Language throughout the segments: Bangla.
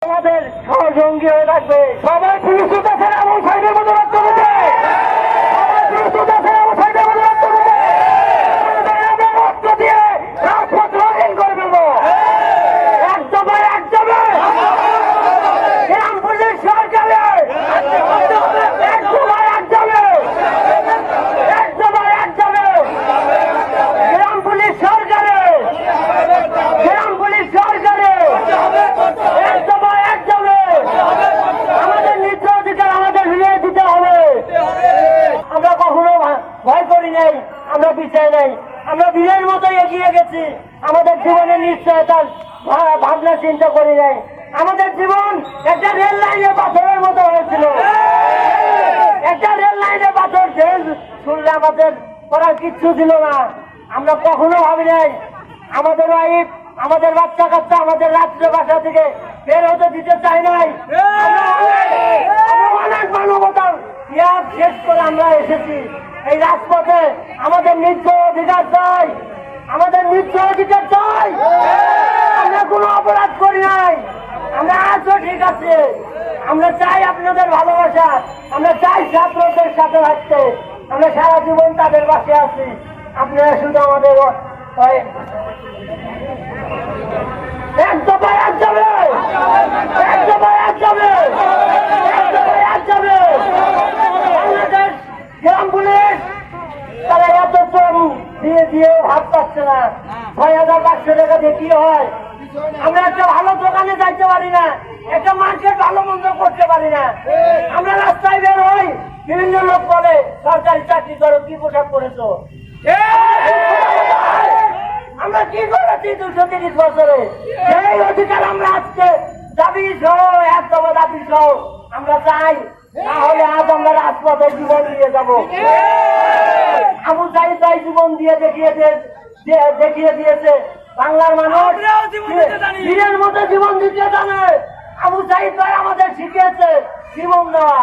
আমাদের সহসঙ্গী হয়ে থাকবে। সবাই পুলিশ আছেন এবং সাইডের মতো রক্ত দিতে রক্ত দিয়ে রাজপথ রঙিন করে ফেলবো। একদমে একদমে গ্রাম পুলিশ সরকারে একদমে একদমে একদমে একদমে গ্রাম পুলিশ সরকারে গ্রাম পুলিশ সরকারে একদমে একদমে আমাদের নিত্য অধিকার আমাদের ফিরিয়ে দিতে হবে। আমরা কখনো ভয় করি নাই, আমরা পিছিয়ে নাই, আমরা বীরের মতো এগিয়ে গেছি। আমাদের জীবনের নিশ্চয়তার ভাবনা চিন্তা করি নাই। আমাদের জীবন একটা রেল লাইনে পাথরের মতো হয়েছিল। একটা রেল লাইনে পাথর শুনলে আমাদের করার কিচ্ছু ছিল না। আমরা কখনো ভাবি নাই আমাদের ওয়াইফ আমাদের বাচ্চা কাচ্চা আমাদের রাত্রে বাসা থেকে বের হতে দিতে চাই নাই। অনেক মানবতার ইয়াদ শেষ করে আমরা এসেছি এই রাজপথে। আমাদের নিত্য অধিকার চাই, আমাদের নিত্য অধিকার চাই। আমরা কোনো অপরাধ করি নাই, আমরা আজও ঠিক আছে। আমরা চাই আপনাদের ভালোবাসা, আমরা চাই ছাত্রদের সাথে থাকতে। আমরা সারা জীবন তাদের পাশে আছি। আপনারা শুধু আমাদের একদমে একদমে একদমে একদমে একদমে একদমে বাংলাদেশ গ্রাম পুলিশ তারা এত শ্রম দিয়ে দিয়েও হাত পাচ্ছে না। ৬,৫০০ টাকা দিয়ে কি হয়? আমরা একটা ভালো দোকানে যাইতে পারি না, একটা মার্কেট ভালো মন্দ করতে পারি না। আমরা রাস্তায় বের হই, বিভিন্ন লোক বলে সরকারি চাকরি করো, কি পোশাক করেছো। আমরা কি করেছি ২৩০ বছরে? সেই অধিকার আমরা আজকে দাবি সহ একদম দাবি সহ আমরা চাই, না হলে আজ আমরা রাজপথে জীবন দিয়ে যাবো। আবু সাইদ ভাই জীবন দিয়ে দেখিয়ে দিয়েছে বাংলার মানুষ বীরের মতো জীবন দিতে জানে। আবু সাইদ ভাই আমাদের শিখিয়েছে জীবন দেওয়া।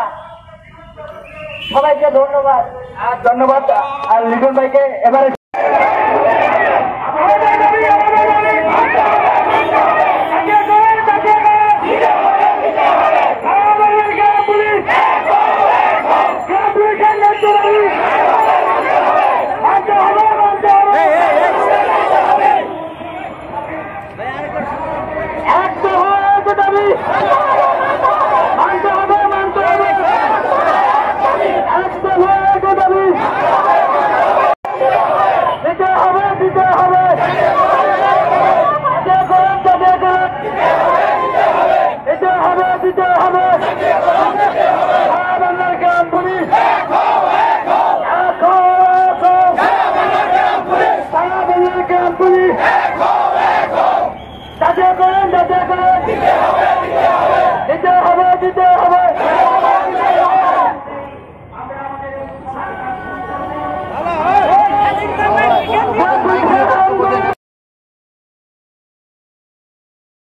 সবাইকে ধন্যবাদ। ধন্যবাদ। আর লিটন ভাইকে এবারে দিতে হবে